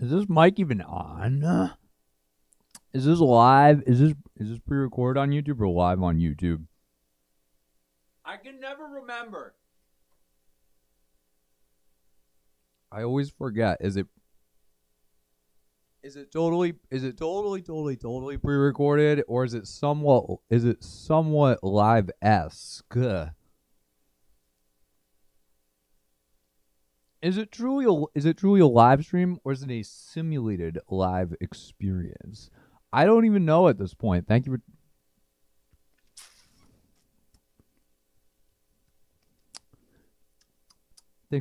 Is this mic even on? Is this live? Is this pre-recorded on YouTube or live on YouTube? I can never remember. I always forget. Is it totally pre-recorded, or is it somewhat live-esque? Is it truly a live stream, or is it a simulated live experience? I don't even know at this point. Thanks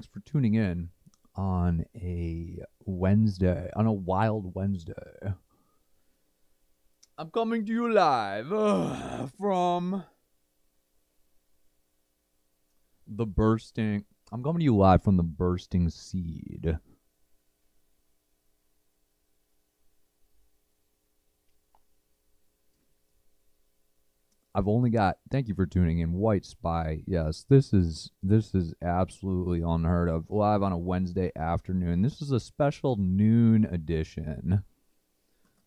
for tuning in on a wild Wednesday. I'm coming to you live from the BuRSTiNG. I'm coming to you live from the BuRSTiNG SeeD. I've only got, thank you for tuning in, White Spy. Yes, this is absolutely unheard of. Live on a Wednesday afternoon. This is a special noon edition.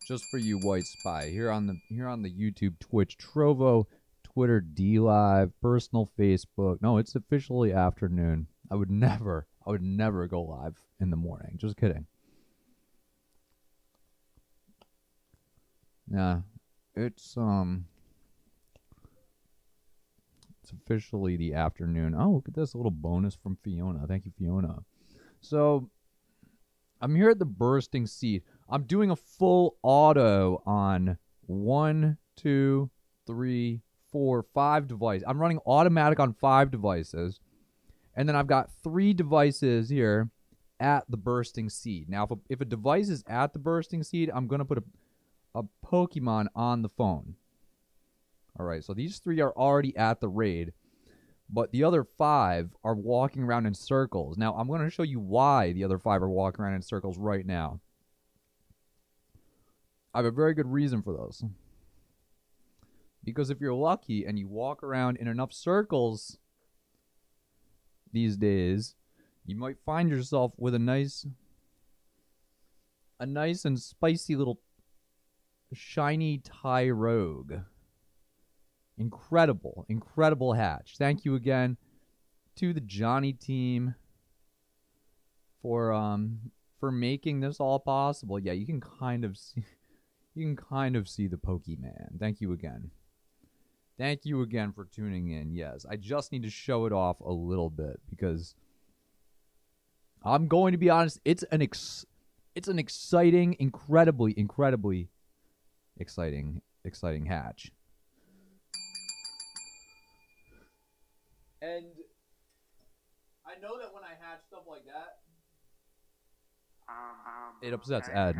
Just for you, White Spy. Here on the YouTube, Twitch, Trovo, Twitter, DLive, personal Facebook. No, it's officially afternoon. I would never go live in the morning. Just kidding. Yeah, it's officially the afternoon. Oh, look at this, a little bonus from Fiona. Thank you, Fiona. So, I'm here at the BuRSTiNG SeeD. I'm doing a full auto on 1, 2, 3, 4, 5 devices. I'm running automatic on 5 devices. And then I've got 3 devices here at the BuRSTiNG SeeD. Now, if a device is at the BuRSTiNG SeeD, I'm going to put a Pokemon on the phone. All right, so these 3 are already at the raid, but the other 5 are walking around in circles. Now, I'm going to show you why the other 5 are walking around in circles right now. I have a very good reason for those. Because if you're lucky and you walk around in enough circles these days, you might find yourself with a nice and spicy little shiny Tyrogue. Incredible hatch. Thank you again to the Johnny team for making this all possible. Yeah, you can kind of see the Pokemon. Thank you again. Thank you again for tuning in. Yes, I just need to show it off a little bit because I'm going to be honest, it's an exciting, incredibly exciting hatch. And I know that when I hatch stuff like that, it upsets Ed.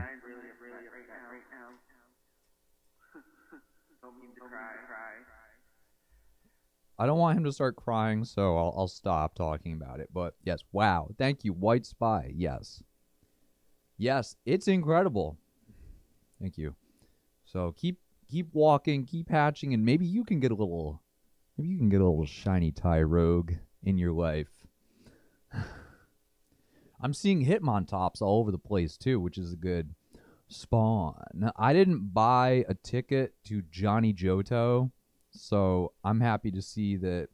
I don't want him to start crying, so I'll stop talking about it. But yes, wow. Thank you, White Spy. Yes. Yes, it's incredible. Thank you. So keep walking, keep hatching, and maybe you can get a little shiny Tyrogue in your life. I'm seeing Hitmontops all over the place too, which is a good spawn. I didn't buy a ticket to Johnny Johto, so I'm happy to see that,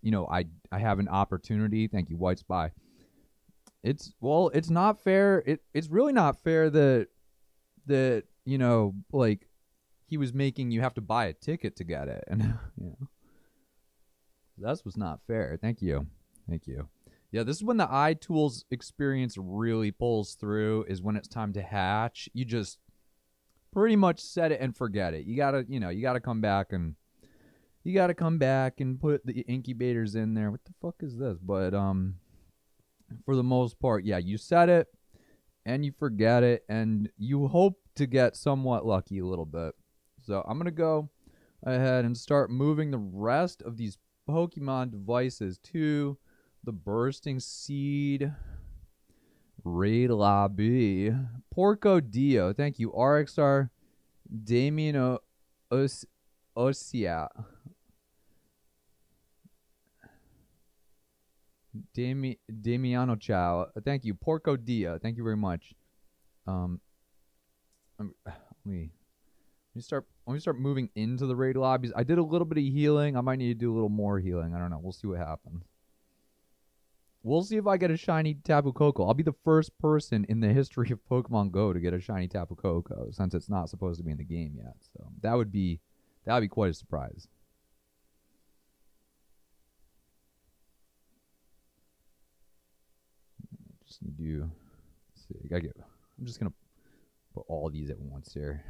you know, I have an opportunity. Thank you, White Spy. It's not fair. It's really not fair that you know, like, he was making you have to buy a ticket to get it, and you know, that's what's not fair. Thank you. Yeah, this is when the iTools experience really pulls through, is when it's time to hatch. You just pretty much set it and forget it. You gotta come back and put the incubators in there. What the fuck is this? But for the most part, yeah, you set it and you forget it, and you hope to get somewhat lucky a little bit. So I'm gonna go ahead and start moving the rest of these Pokemon devices to the BuRSTiNG SeeD raid lobby. Porco Dio, thank you. RXR Damien Osia. Damiano Chow, thank you. Porco Dia, thank you very much. Let me start moving into the raid lobbies. I did a little bit of healing. I might need to do a little more healing. I don't know. We'll see what happens. We'll see if I get a shiny Tapu Koko. I'll be the first person in the history of Pokemon Go to get a shiny Tapu Koko, since it's not supposed to be in the game yet. So that would be quite a surprise. Just need to see. I'm just gonna put all these at once here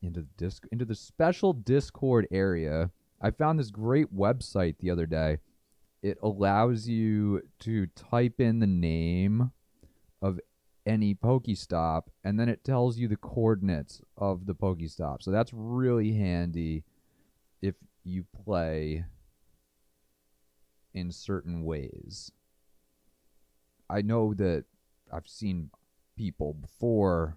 into the special Discord area. I found this great website the other day. It allows you to type in the name of any Pokestop, and then it tells you the coordinates of the Pokestop. So that's really handy if you play in certain ways. I know that I've seen people before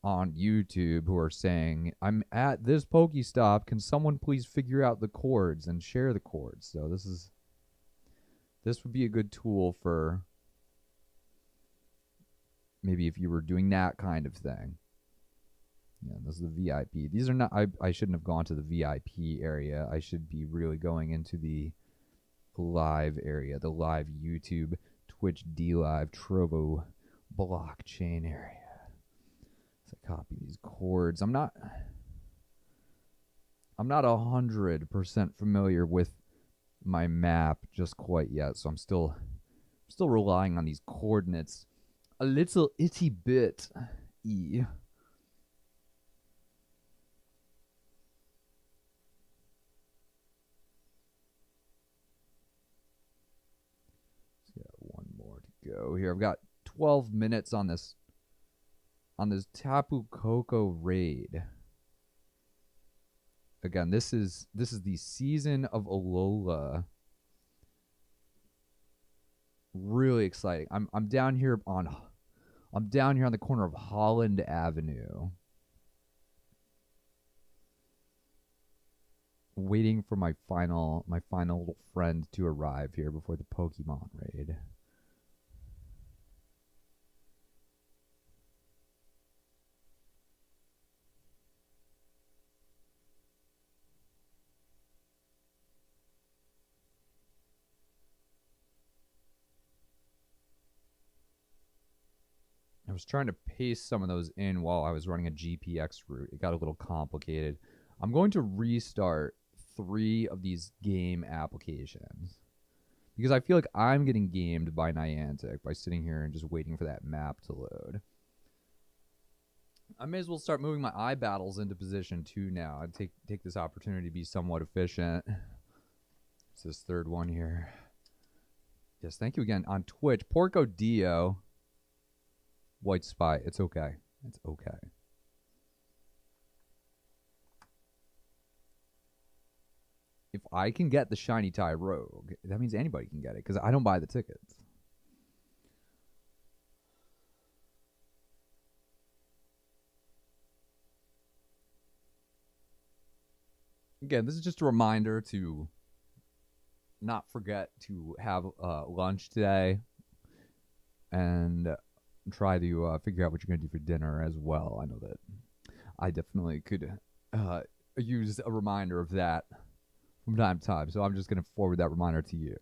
on YouTube who are saying, I'm at this Pokestop, can someone please figure out the chords and share the chords? So this would be a good tool for maybe if you were doing that kind of thing. Yeah, this is the VIP. These are not, I shouldn't have gone to the VIP area. I should be really going into the live area, the live YouTube, Twitch, DLive, Trovo, blockchain area. So I copy these chords. I'm not 100% familiar with my map just quite yet, so I'm still relying on these coordinates a little itty bit. Let's get one more to go here. I've got 12 minutes on this Tapu Koko raid. Again, this is the season of Alola. Really exciting. I'm down here on the corner of Holland Avenue, waiting for my final little friend to arrive here before the Pokemon raid. I was trying to paste some of those in while I was running a GPX route. It got a little complicated. I'm going to restart 3 of these game applications because I feel like I'm getting gamed by Niantic by sitting here and just waiting for that map to load. I may as well start moving my iBattles into position 2 now. I'd take this opportunity to be somewhat efficient. It's this third one here. Yes, thank you again on Twitch. Porco Dio. White Spy. It's okay. It's okay. If I can get the shiny Tyrogue, that means anybody can get it because I don't buy the tickets. Again, this is just a reminder to not forget to have lunch today and try to figure out what you're going to do for dinner as well. I know that I definitely could use a reminder of that from time to time, so I'm just going to forward that reminder to you.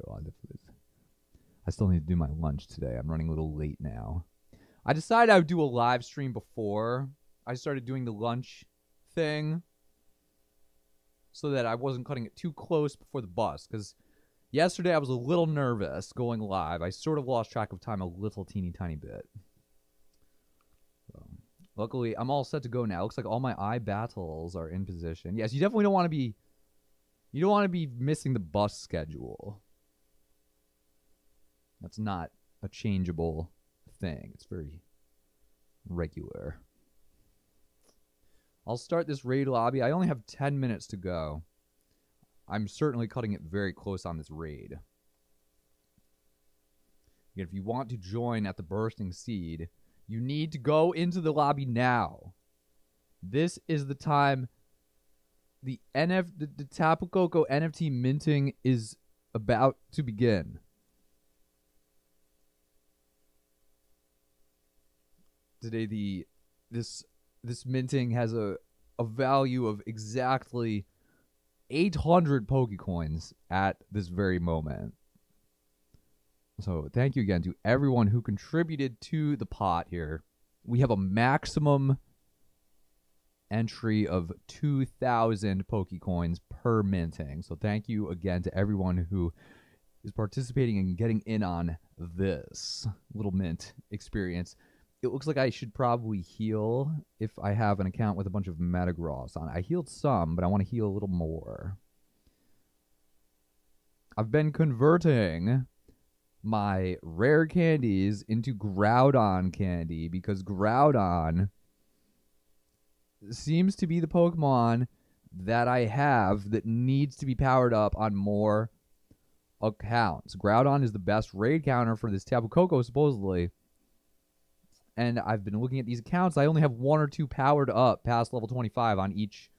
I still need to do my lunch today. I'm running a little late now. I decided I would do a live stream before I started doing the lunch thing so that I wasn't cutting it too close before the bus, because yesterday I was a little nervous going live. I sort of lost track of time a little teeny tiny bit. So, luckily, I'm all set to go now. Looks like all my iBattles are in position. Yes, you definitely don't want to be... You don't want to be missing the bus schedule. That's not a changeable thing. It's very regular. I'll start this raid lobby. I only have 10 minutes to go. I'm certainly cutting it very close on this raid. Again, if you want to join at the BuRSTiNG SeeD, you need to go into the lobby now. This is the time the Tapu Koko NFT minting is about to begin. today this minting has a value of exactly 800 Pokecoins at this very moment. So thank you again to everyone who contributed to the pot here. We have a maximum entry of 2,000 Pokecoins per minting. So thank you again to everyone who is participating and getting in on this little mint experience. It looks like I should probably heal if I have an account with a bunch of Metagross on. I healed some, but I want to heal a little more. I've been converting my rare candies into Groudon candy because Groudon seems to be the Pokemon that I have that needs to be powered up on more accounts. Groudon is the best raid counter for this Tapu Koko, supposedly. And I've been looking at these accounts. I only have 1 or 2 powered up past level 25 on each.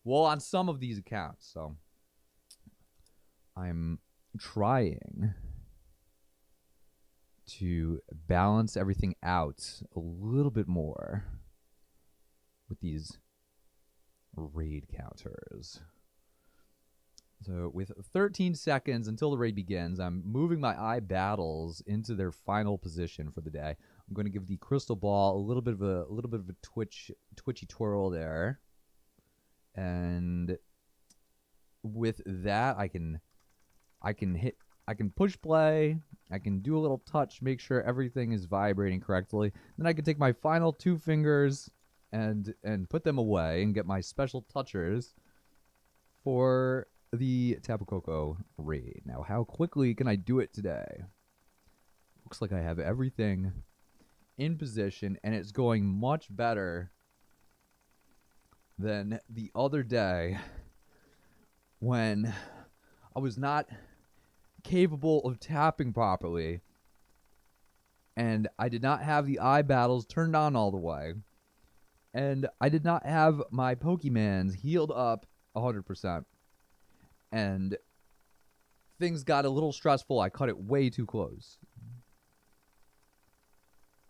Well, on some of these accounts. So I'm trying to balance everything out a little bit more with these raid counters. So with 13 seconds until the raid begins, I'm moving my eye battles into their final position for the day. I'm going to give the crystal ball a little bit of a twitchy twirl there, and with that, I can push play. I can do a little touch, make sure everything is vibrating correctly. Then I can take my final 2 fingers and put them away and get my special touchers for the Tapu Koko raid. Now, how quickly can I do it today? Looks like I have everything in position, and it's going much better than the other day when I was not capable of tapping properly, and I did not have the eye battles turned on all the way, and I did not have my Pokemans healed up 100%, and things got a little stressful. I cut it way too close.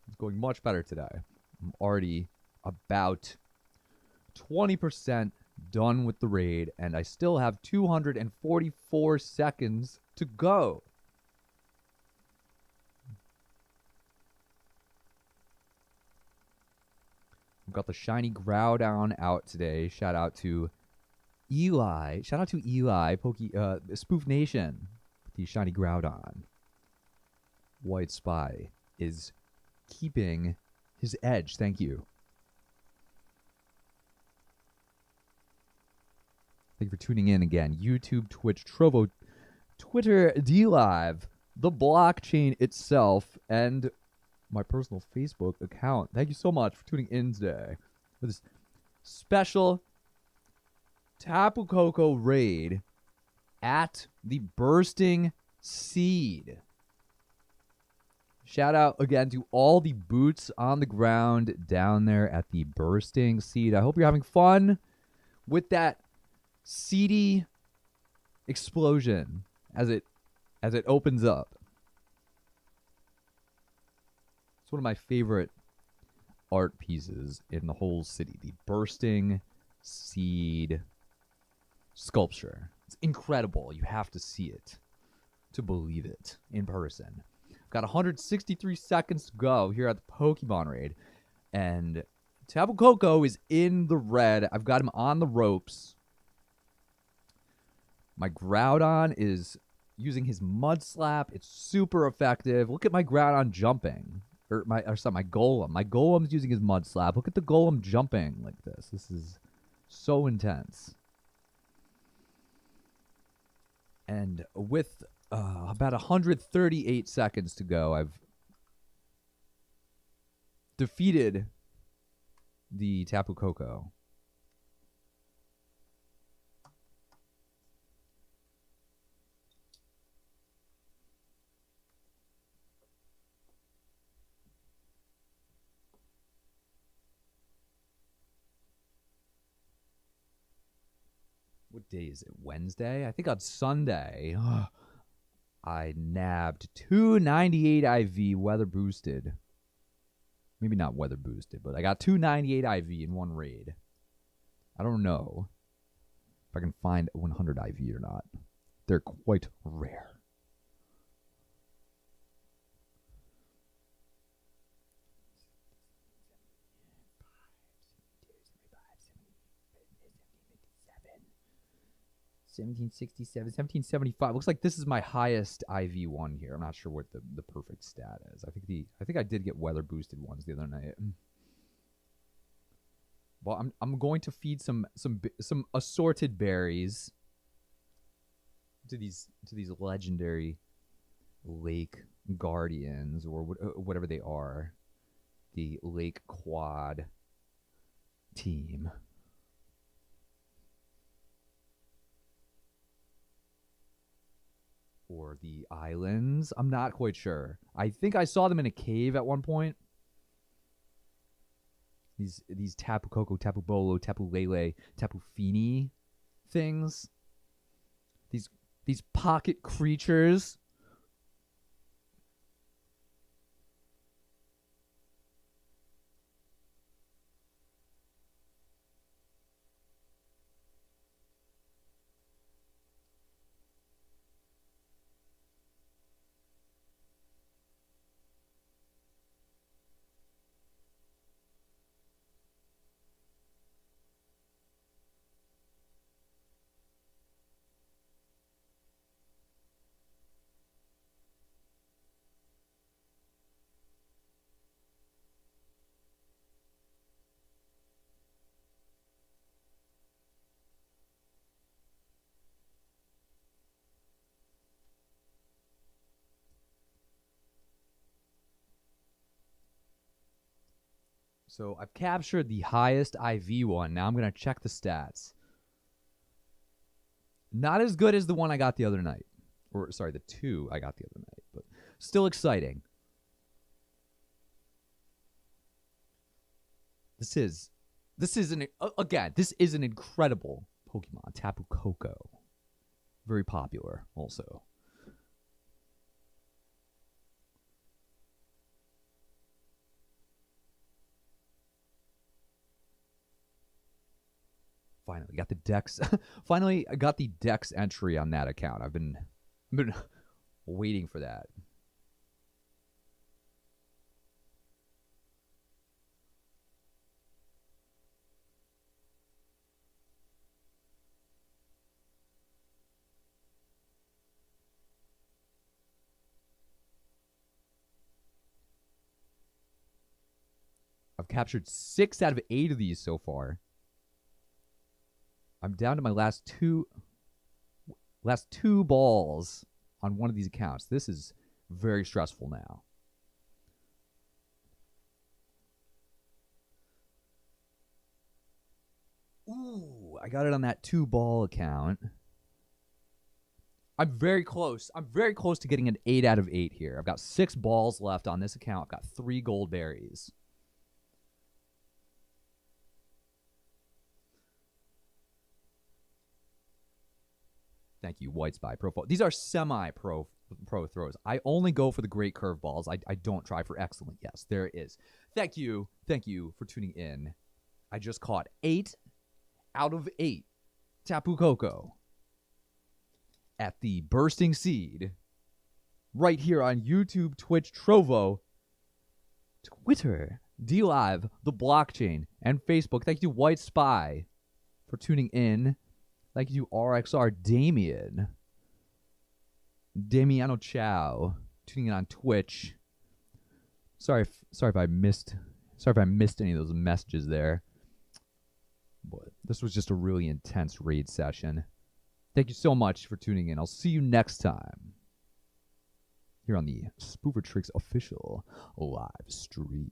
It's going much better today. I'm already about 20% done with the raid, and I still have 244 seconds to go. I've got the shiny Groudon out today. Shout out to Eli. Spoof Nation. The shiny Groudon. White Spy is keeping his edge. Thank you. Thank you for tuning in again. YouTube, Twitch, Trovo, Twitter, DLive, the blockchain itself, and my personal Facebook account. Thank you so much for tuning in today for this special Tapu Koko raid at the BuRSTiNG SeeD. Shout out again to all the boots on the ground down there at the BuRSTiNG SeeD. I hope you're having fun with that seedy explosion as it opens up. It's one of my favorite art pieces in the whole city. The BuRSTiNG SeeD sculpture. It's incredible. You have to see it to believe it in person. Got 163 seconds to go here at the Pokemon raid, and Tapu Koko is in the red. I've got him on the ropes. My Groudon is using his Mud Slap. It's super effective. Look at my Groudon jumping. My Golem. My Golem's using his Mud Slap. Look at the Golem jumping like this. This is so intense. And with about 138 seconds to go, I've defeated the Tapu Koko. What day is it? Wednesday? I think on Sunday, I nabbed 298 IV weather boosted Maybe not weather boosted, but I got 298 IV in one raid. I don't know if I can find 100 IV or not. They're quite rare. $17.67, $17.75. Looks like this is my highest IV one here. I'm not sure what the perfect stat is. I think I did get weather boosted ones the other night. Well, I'm going to feed some assorted berries to these legendary lake guardians, or whatever they are, the lake quad team. Or the islands. I'm not quite sure. I think I saw them in a cave at one point. These Tapu Koko, Tapu Bolo, Tapu Lele, Tapu Fini things. These pocket creatures. So I've captured the highest IV one. Now I'm going to check the stats. Not as good as the one I got the other night. Or, sorry, the two I got the other night. But still exciting. This is an incredible Pokemon. Tapu Koko. Very popular also. Finally got the Dex. Finally, I got the Dex entry on that account. I've been waiting for that. I've captured 6 out of 8 of these so far. I'm down to my last two balls on one of these accounts. This is very stressful now. Ooh, I got it on that 2-ball account. I'm very close. I'm very close to getting an 8 out of 8 here. I've got 6 balls left on this account. I've got 3 gold berries. Thank you, White Spy Pro. These are semi-pro throws. I only go for the great curveballs. I don't try for excellent. Yes, there it is. Thank you for tuning in. I just caught 8 out of 8 Tapu Koko at the BuRSTiNG SeeD right here on YouTube, Twitch, Trovo, Twitter, DLive, the blockchain, and Facebook. Thank you, White Spy, for tuning in. Thank you, RXR Damiano Chow, tuning in on Twitch. Sorry if I missed any of those messages there. But this was just a really intense raid session. Thank you so much for tuning in. I'll see you next time here on the Spoofer Tricks official live stream.